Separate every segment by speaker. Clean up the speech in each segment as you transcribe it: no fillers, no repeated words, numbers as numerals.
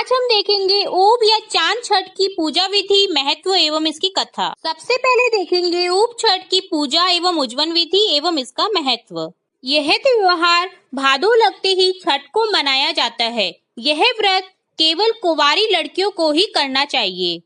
Speaker 1: आज हम देखेंगे ऊब या चांद छठ की पूजा विधि, महत्व एवं इसकी कथा। सबसे पहले देखेंगे ऊब छठ की पूजा एवं उज्जवल विधि एवं इसका महत्व। यह त्योहार भादो लगते ही छठ को मनाया जाता है। यह व्रत केवल कुंवारी लड़कियों को ही करना चाहिए।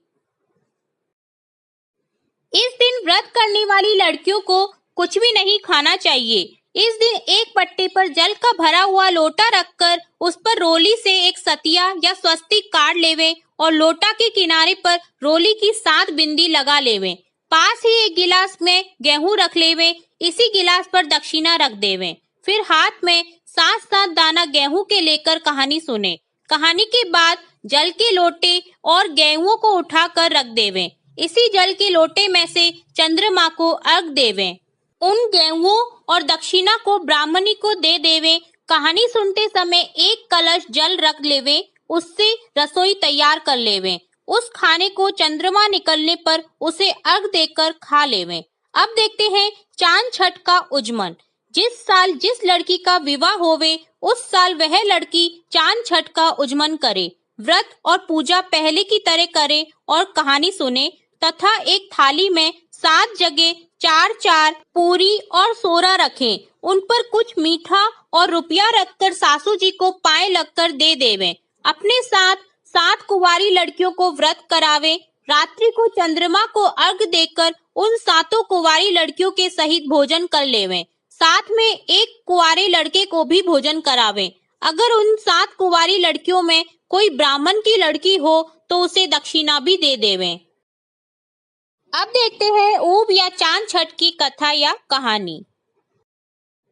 Speaker 1: इस दिन व्रत करने वाली लड़कियों को कुछ भी नहीं खाना चाहिए। इस दिन एक पट्टे पर जल का भरा हुआ लोटा रखकर उस पर रोली से एक सतिया या स्वस्तिक काट लेवे और लोटा के किनारे पर रोली की 7 बिंदी लगा लेवे। पास ही एक गिलास में गेहूं रख लेवे, इसी गिलास पर दक्षिणा रख देवे। फिर हाथ में 7-7 दाना गेहूं के लेकर कहानी सुने। कहानी के बाद जल के लोटे और गेहूं को उठाकर रख देवे। इसी जल के लोटे में से चंद्रमा को अर्घ देवे। उन गेहूं और दक्षिणा को ब्राह्मणी को दे देवे। कहानी सुनते समय एक कलश जल रख लेवे, उससे रसोई तैयार कर लेवे। उस खाने को चंद्रमा निकलने पर उसे अर्घ देकर खा लेवे। अब देखते हैं चांद छठ का उज्जवल। जिस साल जिस लड़की का विवाह होवे उस साल वह लड़की चांद छठ का उज्जवल करे, व्रत और पूजा पहले की तरह करे और कहानी सुने तथा एक थाली में 7 जगह 4-4 पूरी और सोरा रखें। उन पर कुछ मीठा और रुपया रखकर सासू जी को पाए लगकर दे देवे। अपने साथ 7 कुंवारी लड़कियों को व्रत करावे। रात्रि को चंद्रमा को अर्घ देकर उन 7 कुंवारी लड़कियों के सहित भोजन कर लेवे। साथ में एक कुंवारे लड़के को भी भोजन करावे। अगर उन 7 कुंवारी लड़कियों में कोई ब्राह्मण की लड़की हो तो उसे दक्षिणा भी दे देवे। अब देखते हैं ऊब या चांद छठ की कथा या कहानी।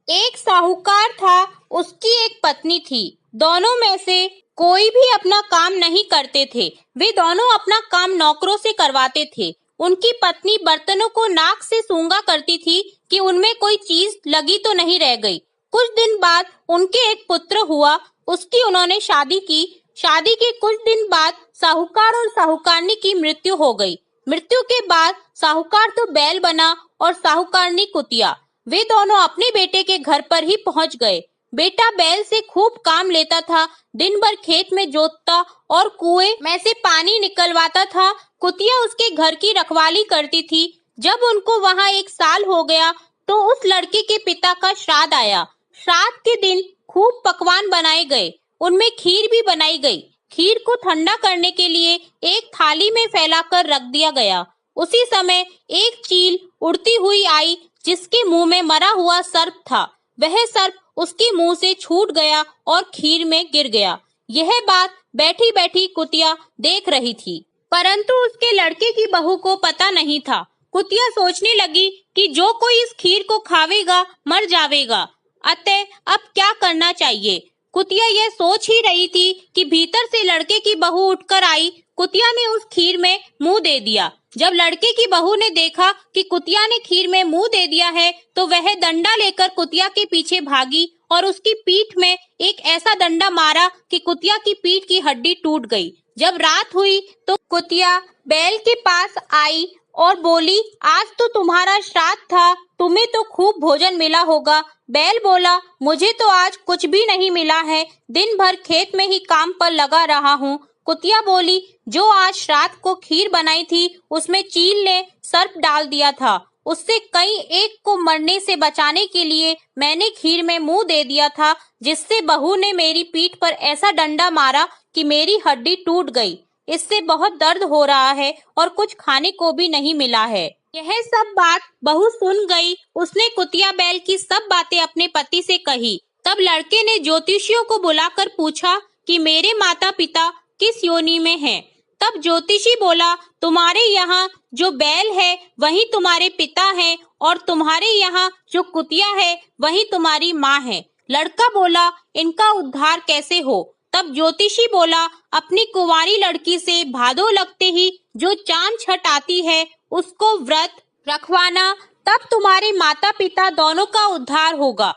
Speaker 1: एक साहूकार था, उसकी एक पत्नी थी। दोनों में से कोई भी अपना काम नहीं करते थे। वे दोनों अपना काम नौकरों से करवाते थे। उनकी पत्नी बर्तनों को नाक से सूंघा करती थी कि उनमें कोई चीज लगी तो नहीं रह गई। कुछ दिन बाद उनके एक पुत्र हुआ। उसकी उन्होंने शादी की। शादी के कुछ दिन बाद साहूकार और साहूकारनी की मृत्यु हो गई। मृत्यु के बाद साहूकार तो बैल बना और साहूकारनी कुतिया। वे दोनों अपने बेटे के घर पर ही पहुंच गए। बेटा बैल से खूब काम लेता था, दिन भर खेत में जोतता और कुएं में से पानी निकलवाता था। कुतिया उसके घर की रखवाली करती थी। जब उनको वहां 1 साल हो गया तो उस लड़के के पिता का श्राद्ध आया। श्राद्ध के दिन खूब पकवान बनाए गए, उनमें खीर भी बनाई गई। खीर को ठंडा करने के लिए एक थाली में फैलाकर रख दिया गया। उसी समय एक चील उड़ती हुई आई जिसके मुंह में मरा हुआ सर्प था। वह सर्प उसके मुंह से छूट गया और खीर में गिर गया। यह बात बैठी बैठी कुतिया देख रही थी, परंतु उसके लड़के की बहू को पता नहीं था। कुतिया सोचने लगी कि जो कोई इस खीर को खावेगा मर जावेगा, अतः अब क्या करना चाहिए। कुतिया यह सोच ही रही थी कि भीतर से लड़के की बहू उठकर आई। कुतिया ने उस खीर में मुंह दे दिया। जब लड़के की बहू ने देखा कि कुतिया ने खीर में मुंह दे दिया है तो वह डंडा लेकर कुतिया के पीछे भागी और उसकी पीठ में एक ऐसा डंडा मारा कि कुतिया की पीठ की हड्डी टूट गई। जब रात हुई तो कुतिया बैल के पास आई और बोली, आज तो तुम्हारा श्राद्ध था, तुम्हें तो खूब भोजन मिला होगा। बैल बोला, मुझे तो आज कुछ भी नहीं मिला है, दिन भर खेत में ही काम पर लगा रहा हूँ। कुतिया बोली, जो आज श्राद्ध को खीर बनाई थी उसमें चील ने सर्प डाल दिया था। उससे कई एक को मरने से बचाने के लिए मैंने खीर में मुंह दे दिया था, जिससे बहू ने मेरी पीठ पर ऐसा डंडा मारा कि मेरी हड्डी टूट गई। इससे बहुत दर्द हो रहा है और कुछ खाने को भी नहीं मिला है। यह सब बात बहू सुन गई। उसने कुतिया बैल की सब बातें अपने पति से कही। तब लड़के ने ज्योतिषियों को बुलाकर पूछा कि मेरे माता पिता किस योनि में हैं। तब ज्योतिषी बोला, तुम्हारे यहाँ जो बैल है वही तुम्हारे पिता है और तुम्हारे यहाँ जो कुतिया है वही तुम्हारी माँ है। लड़का बोला, इनका उद्धार कैसे हो। तब ज्योतिषी बोला, अपनी कुंवारी लड़की से भादो लगते ही जो चांद छठ आती है उसको व्रत रखवाना, तब तुम्हारे माता पिता दोनों का उद्धार होगा।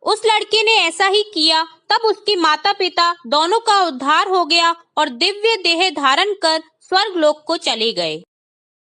Speaker 1: उस लड़के ने ऐसा ही किया। तब उसके माता पिता दोनों का उद्धार हो गया और दिव्य देह धारण कर स्वर्ग लोक को चले गए।